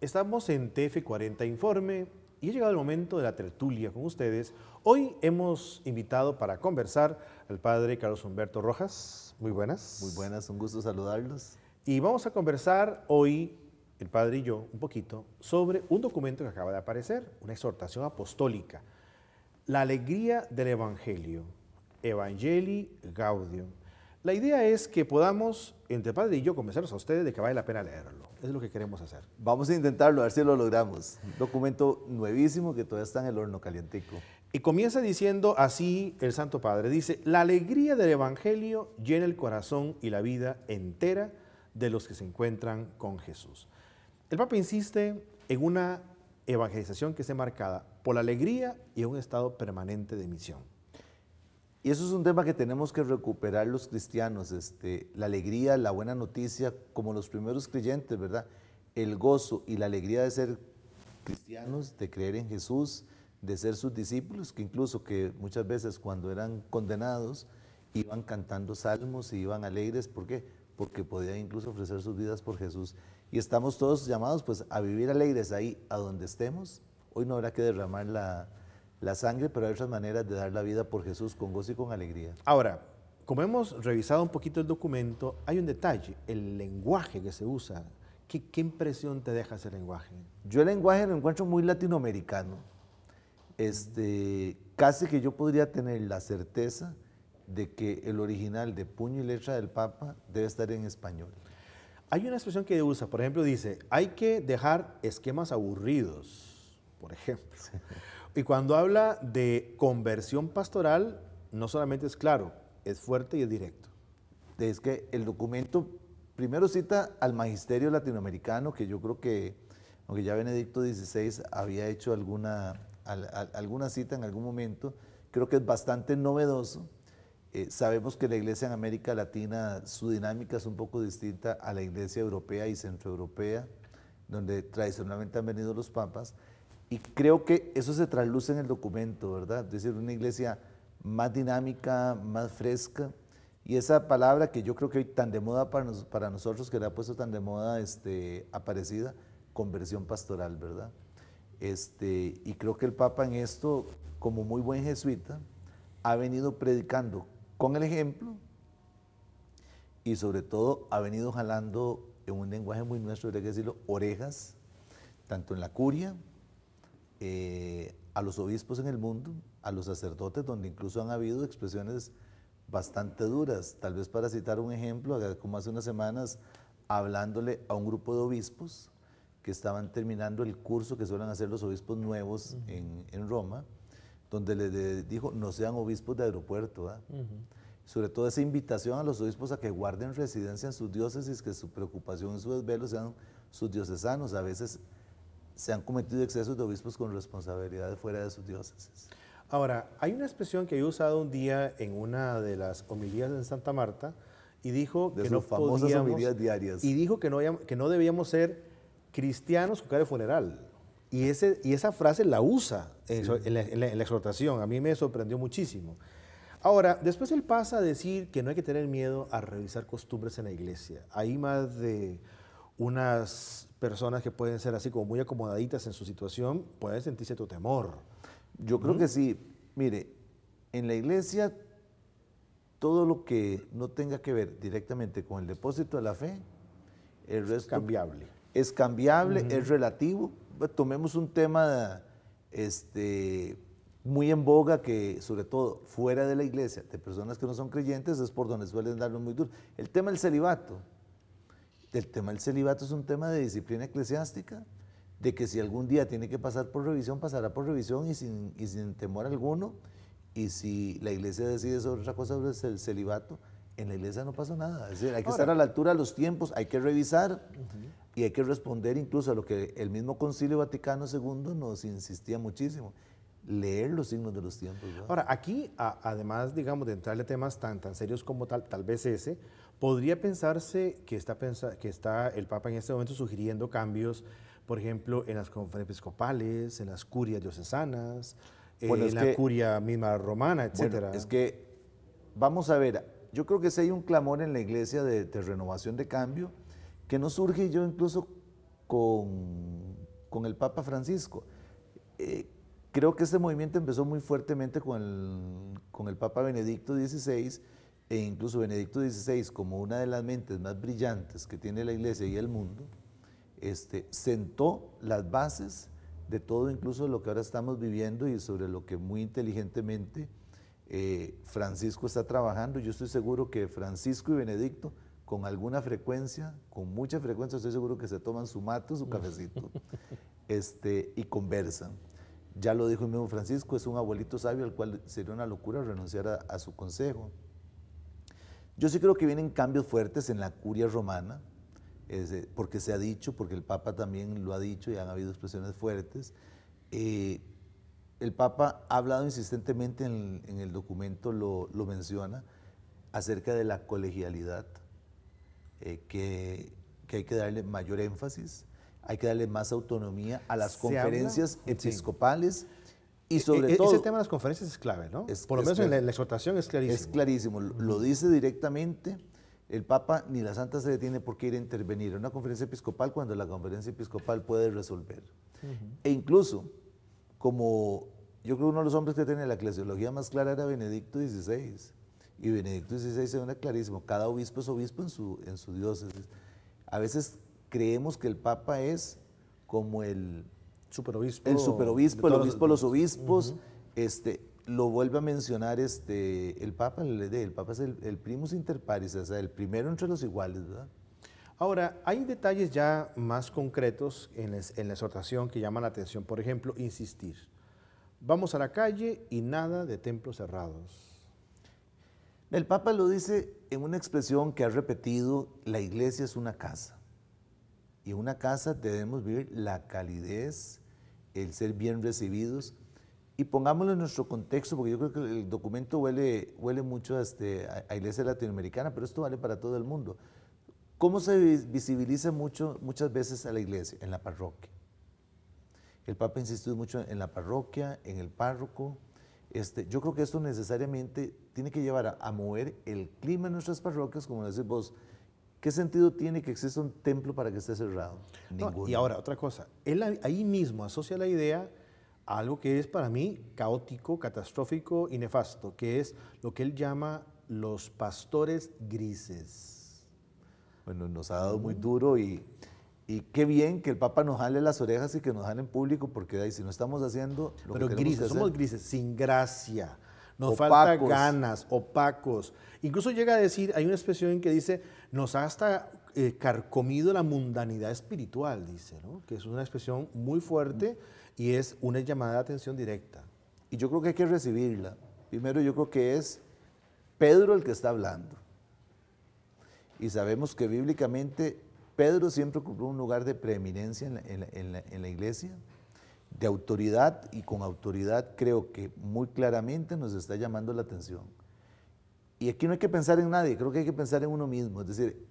Estamos en TF40 Informe y ha llegado el momento de la tertulia con ustedes. Hoy hemos invitado para conversar al padre Carlos Humberto Rojas. Muy buenas. Muy buenas, un gusto saludarlos. Y vamos a conversar hoy, el padre y yo, un poquito, sobre un documento que acaba de aparecer, una exhortación apostólica. La alegría del Evangelio, Evangelii Gaudium. La idea es que podamos, entre padre y yo, convencerlos a ustedes de que vale la pena leerlo. Eso es lo que queremos hacer. Vamos a intentarlo, a ver si lo logramos. Un documento nuevísimo que todavía está en el horno calientico. Y comienza diciendo así el Santo Padre, dice, la alegría del Evangelio llena el corazón y la vida entera de los que se encuentran con Jesús. El Papa insiste en una evangelización que esté marcada por la alegría y en un estado permanente de misión. Y eso es un tema que tenemos que recuperar los cristianos, la alegría, la buena noticia, como los primeros creyentes, ¿verdad? El gozo y la alegría de ser cristianos, de creer en Jesús, de ser sus discípulos, que incluso que muchas veces cuando eran condenados iban cantando salmos y iban alegres. ¿Por qué? Porque podían incluso ofrecer sus vidas por Jesús. Y estamos todos llamados pues a vivir alegres ahí, a donde estemos. Hoy no habrá que derramar la sangre, pero hay otras maneras de dar la vida por Jesús con gozo y con alegría. Ahora, como hemos revisado un poquito el documento, hay un detalle, el lenguaje que se usa. ¿Qué impresión te deja ese lenguaje? Yo el lenguaje lo encuentro muy latinoamericano. Casi que yo podría tener la certeza de que el original de puño y letra del Papa debe estar en español. Hay una expresión que usa, por ejemplo, dice, hay que dejar esquemas aburridos, por ejemplo. Sí. Y cuando habla de conversión pastoral, no solamente es claro, es fuerte y es directo. Es que el documento primero cita al magisterio latinoamericano, que yo creo que, aunque ya Benedicto XVI había hecho alguna cita en algún momento, creo que es bastante novedoso. Sabemos que la iglesia en América Latina, su dinámica es un poco distinta a la iglesia europea y centroeuropea, donde tradicionalmente han venido los papas, y creo que eso se trasluce en el documento, ¿verdad? Es decir, una iglesia más dinámica, más fresca, y esa palabra que yo creo que hoy tan de moda para nosotros, que le ha puesto tan de moda Aparecida, conversión pastoral, ¿verdad? Y creo que el Papa en esto, como muy buen jesuita, ha venido predicando con el ejemplo y sobre todo ha venido jalando en un lenguaje muy nuestro, hay que decirlo, orejas, tanto en la curia, a los obispos en el mundo, a los sacerdotes, donde incluso han habido expresiones bastante duras. Tal vez para citar un ejemplo, como hace unas semanas, hablándole a un grupo de obispos que estaban terminando el curso que suelen hacer los obispos nuevos en Roma, donde les dijo, no sean obispos de aeropuerto, ¿eh? Sobre todo esa invitación a los obispos a que guarden residencia en sus diócesis, que su preocupación y su desvelo sean sus diocesanos. A veces se han cometido excesos de obispos con responsabilidades fuera de sus diócesis. Ahora, hay una expresión que he usado un día en una de las homilías en Santa Marta y dijo de que sus no famosas podíamos, homilías diarias. Y dijo que no debíamos ser cristianos con cara de funeral. Y esa frase la usa en la exhortación. A mí me sorprendió muchísimo. Ahora, después él pasa a decir que no hay que tener miedo a revisar costumbres en la iglesia. Hay más de unas personas que pueden ser así como muy acomodaditas en su situación, pueden sentirse tu temor. Yo creo que sí. Mire, en la iglesia, todo lo que no tenga que ver directamente con el depósito de la fe, el resto es cambiable. Es cambiable, es relativo. Tomemos un tema muy en boga que, sobre todo fuera de la iglesia, de personas que no son creyentes, es por donde suelen darlo muy duro. El tema del celibato. El tema del celibato es un tema de disciplina eclesiástica, de que si algún día tiene que pasar por revisión, pasará por revisión y sin temor alguno. Y si la iglesia decide sobre otra cosa sobre el celibato, en la iglesia no pasa nada. Es decir, hay que estar a la altura de los tiempos, hay que revisar y hay que responder incluso a lo que el mismo Concilio Vaticano II nos insistía muchísimo, leer los signos de los tiempos, ¿verdad? Ahora, aquí, además, digamos, de entrarle a temas tan serios como tal vez ese, podría pensarse que está el Papa en este momento sugiriendo cambios, por ejemplo, en las conferencias episcopales, en las curias diocesanas, en la curia misma romana, etcétera. Bueno, es que, vamos a ver, yo creo que sí hay un clamor en la iglesia de renovación, de cambio, que no surge yo incluso con con el Papa Francisco. Creo que este movimiento empezó muy fuertemente con el Papa Benedicto XVI, e incluso Benedicto XVI, como una de las mentes más brillantes que tiene la Iglesia y el mundo, sentó las bases de todo, incluso lo que ahora estamos viviendo y sobre lo que muy inteligentemente Francisco está trabajando. Yo estoy seguro que Francisco y Benedicto, con alguna frecuencia, con mucha frecuencia, estoy seguro que se toman su mate, su cafecito, y conversan. Ya lo dijo el mismo Francisco, es un abuelito sabio al cual sería una locura renunciar a su consejo. Yo sí creo que vienen cambios fuertes en la curia romana, porque se ha dicho, porque el Papa también lo ha dicho y han habido expresiones fuertes. El Papa ha hablado insistentemente en el documento, lo menciona, acerca de la colegialidad, que hay que darle mayor énfasis, hay que darle más autonomía a las conferencias episcopales y sobre todo... Ese tema de las conferencias es clave, ¿no? Por lo menos en la exhortación es clarísimo. Es clarísimo, lo dice directamente. El Papa ni la Santa Sede tiene por qué ir a intervenir en una conferencia episcopal cuando la conferencia episcopal puede resolver. E incluso, como yo creo que uno de los hombres que tiene la eclesiología más clara era Benedicto XVI, y Benedicto XVI se ve clarísimo, cada obispo es obispo en su diócesis. A veces creemos que el Papa es como el superobispo, el obispo de los obispos, lo vuelve a mencionar el Papa es el primus inter pares, o sea, el primero entre los iguales, ¿verdad? Ahora, hay detalles ya más concretos en la exhortación que llaman la atención. Por ejemplo, insistir. Vamos a la calle y nada de templos cerrados. El Papa lo dice en una expresión que ha repetido: la iglesia es una casa. Y en una casa debemos vivir la calidez, el ser bien recibidos. Y pongámoslo en nuestro contexto, porque yo creo que el documento huele mucho a iglesia latinoamericana, pero esto vale para todo el mundo. ¿Cómo se visibiliza muchas veces a la iglesia? En la parroquia. El Papa insistió mucho en la parroquia, en el párroco. Yo creo que esto necesariamente tiene que llevar a mover el clima en nuestras parroquias, como decís vos. ¿Qué sentido tiene que exista un templo para que esté cerrado? No, y ahora, otra cosa. Él ahí mismo asocia la idea a algo que es para mí caótico, catastrófico y nefasto, que es lo que él llama los pastores grises. Bueno, nos ha dado muy duro y qué bien que el Papa nos jale las orejas y que nos jale en público, porque de ahí, si no estamos haciendo lo Pero que grises, somos grises, sin gracia, nos opacos. falta ganas, opacos. Incluso llega a decir, hay una expresión que dice, nos ha hasta carcomido la mundanidad espiritual, dice, ¿no? Que es una expresión muy fuerte y es una llamada de atención directa. Y yo creo que hay que recibirla. Primero, yo creo que es Pedro el que está hablando. Y sabemos que bíblicamente Pedro siempre ocupó un lugar de preeminencia en la iglesia, de autoridad, y con autoridad creo que muy claramente nos está llamando la atención. Y aquí no hay que pensar en nadie, creo que hay que pensar en uno mismo. Es decir,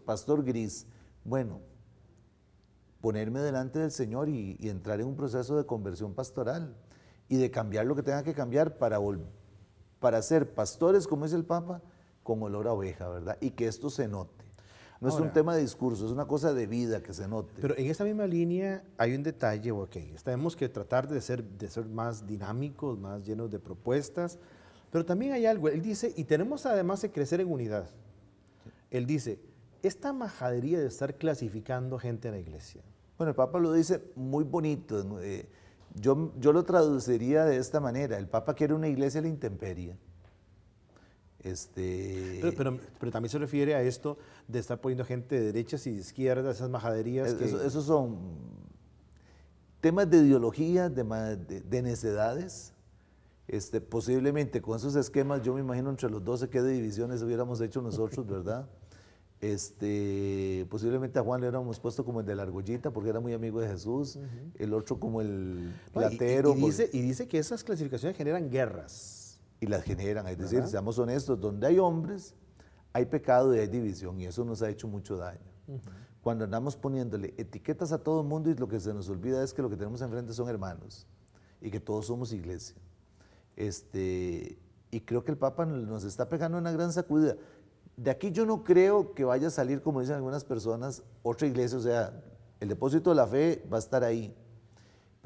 pastor gris, bueno, ponerme delante del Señor y entrar en un proceso de conversión pastoral y de cambiar lo que tenga que cambiar para ser pastores, como dice el Papa, con olor a oveja, ¿verdad? Y que esto se note. No es un tema de discurso, es una cosa de vida que se note. Pero en esta misma línea hay un detalle, tenemos que tratar de ser más dinámicos, más llenos de propuestas, pero también hay algo, él dice, y tenemos además que crecer en unidad. Él dice, esta majadería de estar clasificando gente en la iglesia. Bueno, el Papa lo dice muy bonito, yo lo traduciría de esta manera: el Papa quiere una iglesia a la intemperie. Pero también se refiere a esto de estar poniendo gente de derechas y de izquierdas, esas majaderías. Esos son temas de ideología, de necedades. Posiblemente con esos esquemas, yo me imagino entre los 12 qué divisiones hubiéramos hecho nosotros, ¿verdad? Posiblemente a Juan le hubiéramos puesto como el de la argollita porque era muy amigo de Jesús, el otro como el platero. Y dice que esas clasificaciones generan guerras. Y las generan, es decir, seamos honestos, donde hay hombres, hay pecado y hay división, y eso nos ha hecho mucho daño. Cuando andamos poniéndole etiquetas a todo el mundo y lo que se nos olvida es que lo que tenemos enfrente son hermanos y que todos somos iglesia. Y creo que el Papa nos está pegando una gran sacudida. De aquí yo no creo que vaya a salir, como dicen algunas personas, otra iglesia, o sea, el depósito de la fe va a estar ahí,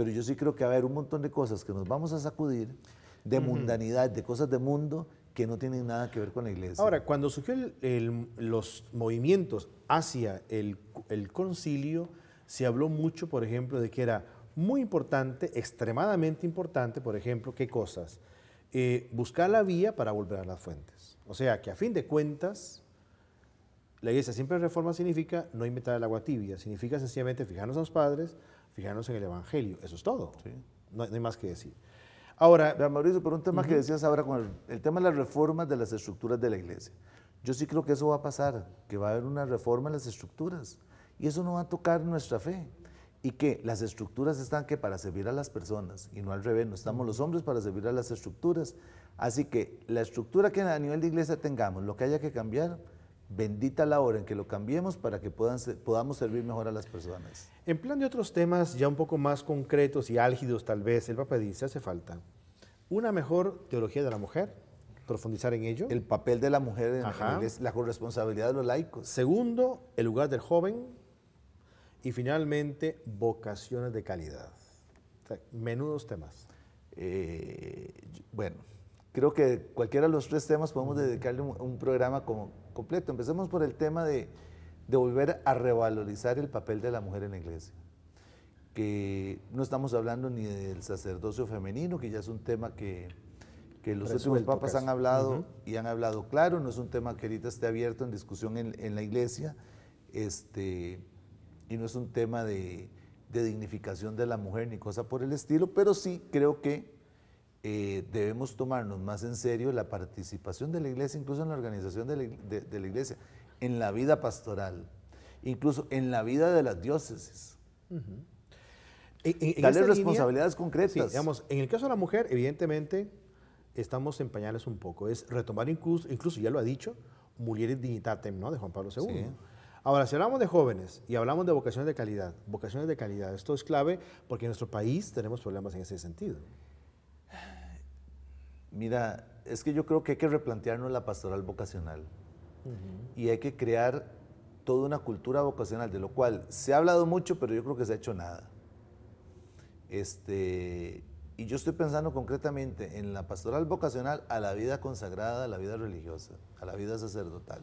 pero yo sí creo que va a haber un montón de cosas que nos vamos a sacudir, de mundanidad, de cosas de mundo, que no tienen nada que ver con la iglesia. Ahora, cuando surgió los movimientos hacia el concilio, se habló mucho, por ejemplo, de que era muy importante, extremadamente importante, por ejemplo, ¿qué cosas? Buscar la vía para volver a las fuentes. O sea, que a fin de cuentas, la iglesia siempre reforma significa no inventar el agua tibia, significa sencillamente fijarnos en los padres, fijarnos en el evangelio, eso es todo, Sí. no hay más que decir. Ahora, Vea, Mauricio, por un tema que decías ahora con el tema de las reformas de las estructuras de la iglesia. Yo sí creo que eso va a pasar, que va a haber una reforma en las estructuras y eso no va a tocar nuestra fe. Y que las estructuras están que para servir a las personas y no al revés, no estamos los hombres para servir a las estructuras. Así que la estructura que a nivel de iglesia tengamos, lo que haya que cambiar, bendita la hora en que lo cambiemos para que podamos servir mejor a las personas. en plan de otros temas ya un poco más concretos y álgidos tal vez, el Papa dice, hace falta una mejor teología de la mujer, profundizar en ello. El papel de la mujer en Ajá. la iglesia, la corresponsabilidad de los laicos. Segundo, el lugar del joven. Y finalmente, vocaciones de calidad. O sea, menudos temas. Bueno, creo que cualquiera de los tres temas podemos dedicarle un programa completo. Empecemos por el tema de volver a revalorizar el papel de la mujer en la iglesia. Que no estamos hablando ni del sacerdocio femenino, que ya es un tema que los últimos papas han hablado y han hablado claro, no es un tema que ahorita esté abierto en discusión en la iglesia, y no es un tema de dignificación de la mujer ni cosa por el estilo, pero sí creo que debemos tomarnos más en serio la participación de la iglesia, incluso en la organización de la iglesia, en la vida pastoral, incluso en la vida de las diócesis. Darle responsabilidades concretas. Sí, digamos, en el caso de la mujer, evidentemente, estamos en pañales un poco. Es retomar incluso ya lo ha dicho, Mulieris Dignitatem, ¿no?, de Juan Pablo II. Sí. Ahora, si hablamos de jóvenes y hablamos de vocaciones de calidad, esto es clave porque en nuestro país tenemos problemas en ese sentido. Mira, es que yo creo que hay que replantearnos la pastoral vocacional y hay que crear toda una cultura vocacional, de lo cual se ha hablado mucho, pero yo creo que se ha hecho nada. Y yo estoy pensando concretamente en la pastoral vocacional a la vida consagrada, a la vida religiosa, a la vida sacerdotal.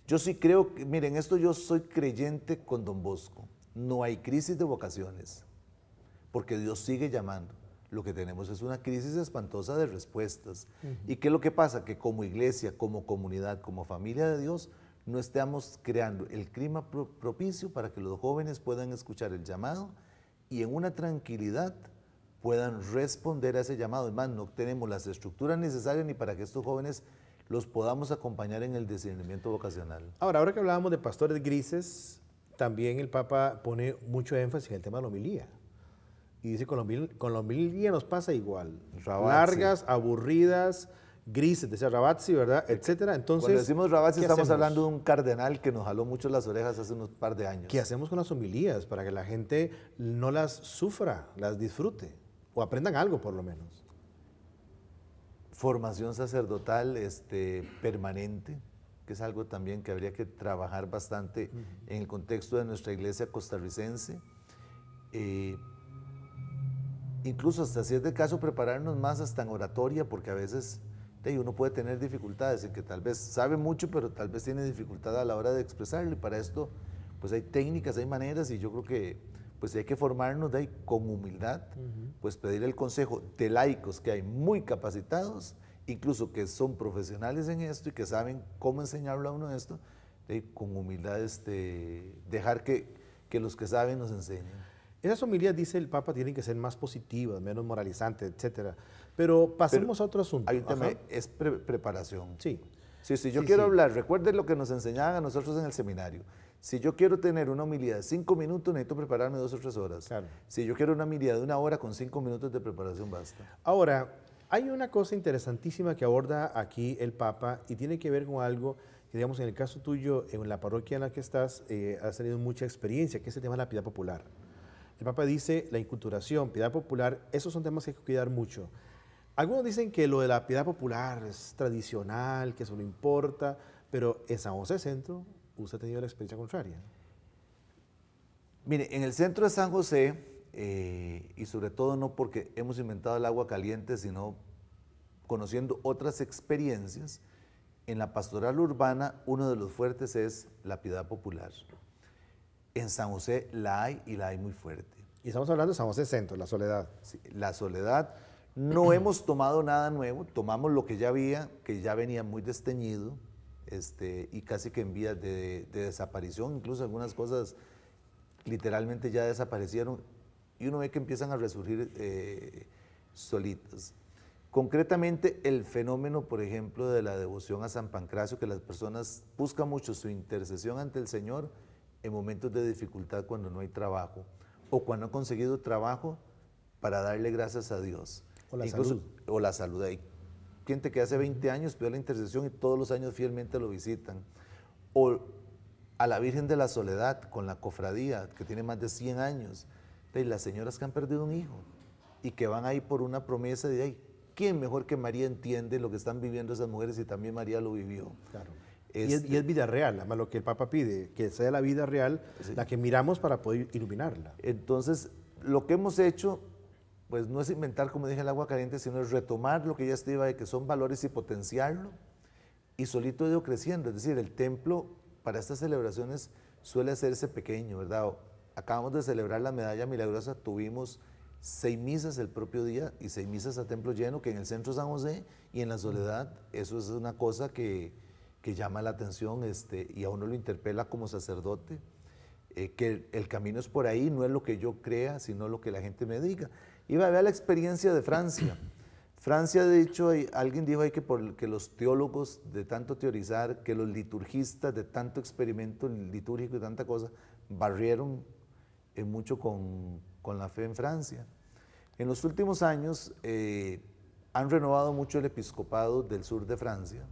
Yo sí creo que, miren, esto yo soy creyente con Don Bosco. No hay crisis de vocaciones, porque Dios sigue llamando. Lo que tenemos es una crisis espantosa de respuestas. ¿Y qué es lo que pasa? Que como iglesia, como comunidad, como familia de Dios, no estamos creando el clima propicio para que los jóvenes puedan escuchar el llamado y en una tranquilidad puedan responder a ese llamado. Además, no tenemos las estructuras necesarias ni para que estos jóvenes los podamos acompañar en el discernimiento vocacional. Ahora que hablábamos de pastores grises, también el Papa pone mucho énfasis en el tema de la homilía. Y dice, con la homilía nos pasa igual. Rabazzi. Largas, aburridas, grises, decía Rabazzi, ¿verdad? Etcétera. Entonces, cuando decimos Rabazzi estamos hacemos? hablando de un cardenal que nos jaló mucho las orejas hace unos par de años. ¿Qué hacemos con las homilías para que la gente no las sufra, las disfrute? O aprendan algo, por lo menos. Formación sacerdotal permanente, que es algo también que habría que trabajar bastante en el contexto de nuestra iglesia costarricense. Incluso hasta si es de caso prepararnos más hasta en oratoria, porque a veces uno puede tener dificultades en que tal vez sabe mucho, pero tal vez tiene dificultad a la hora de expresarlo, y para esto pues hay técnicas, hay maneras, y yo creo que pues hay que formarnos de ahí con humildad, pues pedir el consejo de laicos que hay muy capacitados, incluso que son profesionales en esto y que saben cómo enseñarlo a uno esto, con humildad dejar que los que saben nos enseñen. Esas homilías, dice el Papa, tienen que ser más positivas, menos moralizantes, etcétera. Pero pasemos a otro asunto. Hay un tema, es preparación. Sí. Si yo quiero hablar, recuerden lo que nos enseñaban a nosotros en el seminario. Si yo quiero tener una homilía de 5 minutos, necesito prepararme 2 o 3 horas. Claro. Si yo quiero una homilía de 1 hora, con 5 minutos de preparación basta. Ahora, hay una cosa interesantísima que aborda aquí el Papa y tiene que ver con algo que, digamos, en el caso tuyo, en la parroquia en la que estás, has tenido mucha experiencia, que es el tema de la piedad popular. El Papa dice la inculturación, piedad popular, esos son temas que hay que cuidar mucho. Algunos dicen que lo de la piedad popular es tradicional, que eso no importa, pero en San José Centro usted ha tenido la experiencia contraria. Mire, en el centro de San José y sobre todo no porque hemos inventado el agua caliente, sino conociendo otras experiencias. En la pastoral urbana, uno de los fuertes es la piedad popular. En San José la hay y la hay muy fuerte. Y estamos hablando de San José Centro, la Soledad. Sí, la Soledad, no hemos tomado nada nuevo, tomamos lo que ya había, que ya venía muy desteñido, y casi que en vías de desaparición, incluso algunas cosas literalmente ya desaparecieron, y uno ve que empiezan a resurgir solitas. Concretamente, el fenómeno, por ejemplo, de la devoción a San Pancracio, que las personas buscan mucho su intercesión ante el Señor en momentos de dificultad cuando no hay trabajo, o cuando han conseguido trabajo para darle gracias a Dios. O la salud. O la salud. Hay gente que hace 20 años pidió la intercesión y todos los años fielmente lo visitan. O a la Virgen de la Soledad, con la cofradía, que tiene más de 100 años. De las señoras que han perdido un hijo y que van ahí por una promesa de ahí. ¿Quién mejor que María entiende lo que están viviendo esas mujeres y también María lo vivió? Claro. Y es vida real, además lo que el Papa pide, que sea la vida real la que miramos para poder iluminarla. Entonces, lo que hemos hecho, pues no es inventar, como dije, el agua caliente, sino es retomar lo que ya estaba, de que son valores y potenciarlo, y solito ha ido creciendo. Es decir, el templo para estas celebraciones suele hacerse pequeño, ¿verdad? Acabamos de celebrar la Medalla Milagrosa, tuvimos 6 misas el propio día y 6 misas a templo lleno, que en el centro de San José y en la Soledad, eso es una cosa que llama la atención, y a uno lo interpela como sacerdote, que el camino es por ahí, no es lo que yo crea, sino lo que la gente me diga. Iba a ver la experiencia de Francia. Francia, de hecho, alguien dijo ahí que los teólogos de tanto teorizar, que los liturgistas de tanto experimento litúrgico y tanta cosa, barrieron mucho con la fe en Francia. En los últimos años han renovado mucho el episcopado del sur de Francia.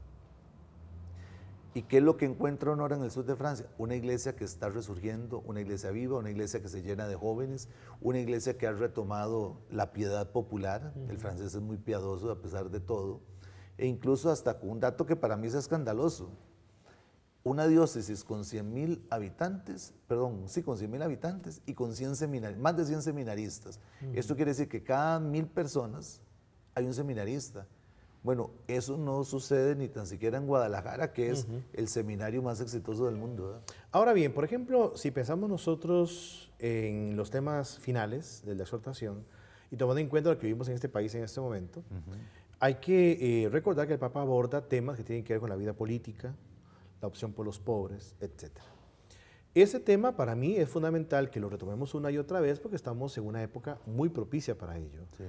¿Y qué es lo que encuentra uno ahora en el sur de Francia? Una iglesia que está resurgiendo, una iglesia viva, una iglesia que se llena de jóvenes, una iglesia que ha retomado la piedad popular. El francés es muy piadoso a pesar de todo. E incluso hasta con un dato que para mí es escandaloso. Una diócesis con 100,000 habitantes, perdón, sí, con 100,000 habitantes y con más de 100 seminaristas. Esto quiere decir que cada 1,000 personas hay un seminarista. Bueno, eso no sucede ni tan siquiera en Guadalajara, que es el seminario más exitoso del mundo, ¿verdad? Ahora bien, por ejemplo, si pensamos nosotros en los temas finales de la exhortación y tomando en cuenta lo que vivimos en este país en este momento, hay que recordar que el Papa aborda temas que tienen que ver con la vida política, la opción por los pobres, etc. Ese tema para mí es fundamental que lo retomemos una y otra vez porque estamos en una época muy propicia para ello. Sí.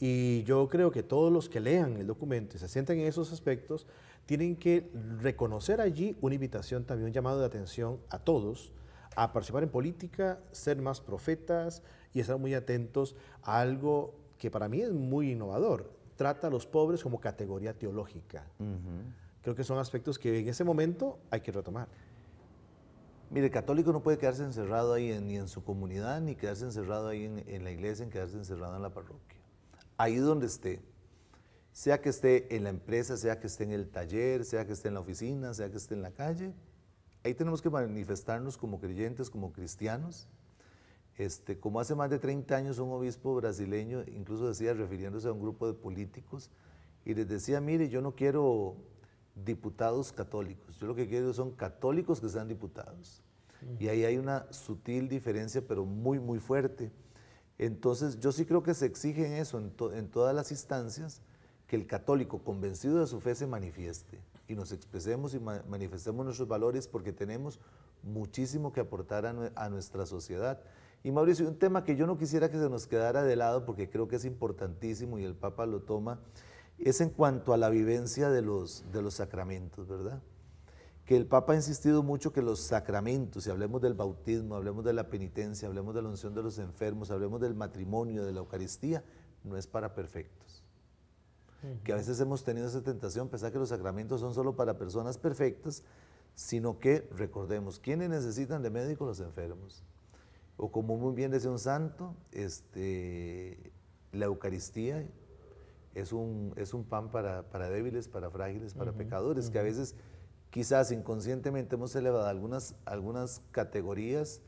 Y yo creo que todos los que lean el documento y se sientan en esos aspectos tienen que reconocer allí una invitación, también un llamado de atención a todos a participar en política, ser más profetas y estar muy atentos a algo que para mí es muy innovador. Trata a los pobres como categoría teológica. Creo que son aspectos que en ese momento hay que retomar. Mire, el católico no puede quedarse encerrado ahí ni en su comunidad, ni quedarse encerrado ahí en la iglesia, ni quedarse encerrado en la parroquia. Ahí donde esté, sea que esté en la empresa, sea que esté en el taller, sea que esté en la oficina, sea que esté en la calle, ahí tenemos que manifestarnos como creyentes, como cristianos. Como hace más de 30 años un obispo brasileño incluso decía, refiriéndose a un grupo de políticos, y les decía, mire, yo no quiero diputados católicos, yo lo que quiero son católicos que sean diputados. Y ahí hay una sutil diferencia, pero muy, muy fuerte. Entonces, yo sí creo que se exige en eso, en todas las instancias, que el católico convencido de su fe se manifieste y nos expresemos y manifestemos nuestros valores porque tenemos muchísimo que aportar a nuestra sociedad. Y Mauricio, un tema que yo no quisiera que se nos quedara de lado porque creo que es importantísimo y el Papa lo toma, es en cuanto a la vivencia de los sacramentos, ¿verdad? Que el Papa ha insistido mucho que los sacramentos, si hablemos del bautismo, hablemos de la penitencia, hablemos de la unción de los enfermos, hablemos del matrimonio, de la Eucaristía, no es para perfectos. Que a veces hemos tenido esa tentación, pensar que los sacramentos son solo para personas perfectas, sino que, recordemos, ¿quiénes necesitan de médico? Los enfermos. O como muy bien decía un santo, la Eucaristía es un pan para débiles, para frágiles, para pecadores, que a veces quizás inconscientemente hemos elevado algunas categorías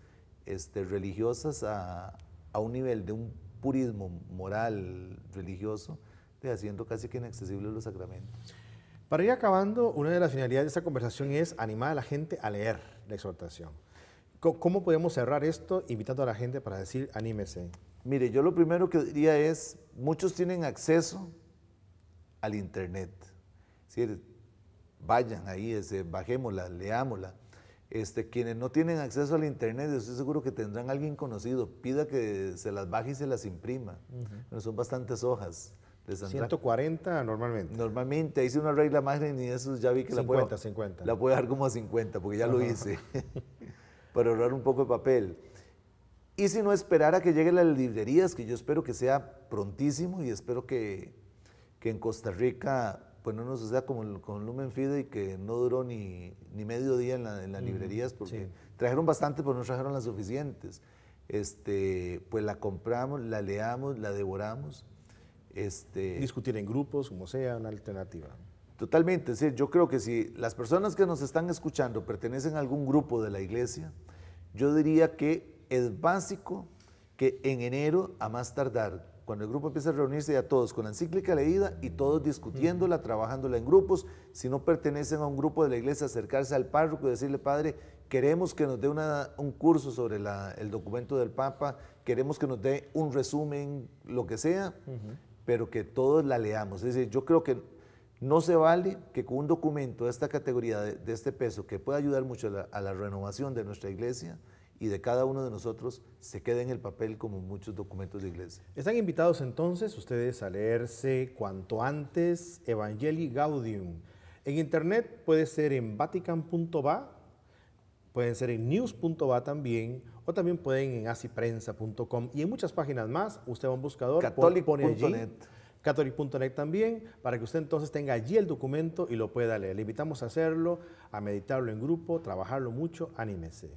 religiosas a a un nivel de un purismo moral, religioso, haciendo casi que inaccesibles los sacramentos. Para ir acabando, una de las finalidades de esta conversación es animar a la gente a leer la exhortación. ¿Cómo podemos cerrar esto invitando a la gente para decir anímese? Mire, yo lo primero que diría es, muchos tienen acceso al internet. Es decir, vayan ahí, bajémosla, leámosla. Quienes no tienen acceso al internet, yo estoy seguro que tendrán a alguien conocido, pida que se las baje y se las imprima. Bueno, son bastantes hojas. 140 normalmente. Normalmente, hice una regla más y eso ya vi que 50. La puedo dejar como a 50, porque ya lo hice, para ahorrar un poco de papel. Y si no, esperar a que lleguen las librerías, que yo espero que sea prontísimo y espero que en Costa Rica pues no nos suceda como con Lumen Fide, que no duró ni medio día en las librerías, porque trajeron bastante, pero no trajeron las suficientes. Pues la compramos, la leamos, la devoramos. Discutir en grupos, como sea, una alternativa. Totalmente, es decir, yo creo que si las personas que nos están escuchando pertenecen a algún grupo de la iglesia, yo diría que es básico que en enero, a más tardar, cuando el grupo empiece a reunirse ya todos con la encíclica leída y todos discutiéndola, trabajándola en grupos, si no pertenecen a un grupo de la iglesia, acercarse al párroco y decirle, padre, queremos que nos dé un curso sobre el documento del Papa, queremos que nos dé un resumen, lo que sea, pero que todos la leamos. Es decir, yo creo que no se vale que con un documento de esta categoría, de este peso, que puede ayudar mucho a la renovación de nuestra iglesia y de cada uno de nosotros, se quede en el papel como muchos documentos de iglesia. Están invitados entonces ustedes a leerse cuanto antes Evangelii Gaudium. En internet puede ser en vatican.va, pueden ser en news.va también, o también pueden en asiprensa.com y en muchas páginas más. Usted va a un buscador, pone allí catholic.net también, para que usted entonces tenga allí el documento y lo pueda leer. Le invitamos a hacerlo, a meditarlo en grupo, trabajarlo mucho, anímese.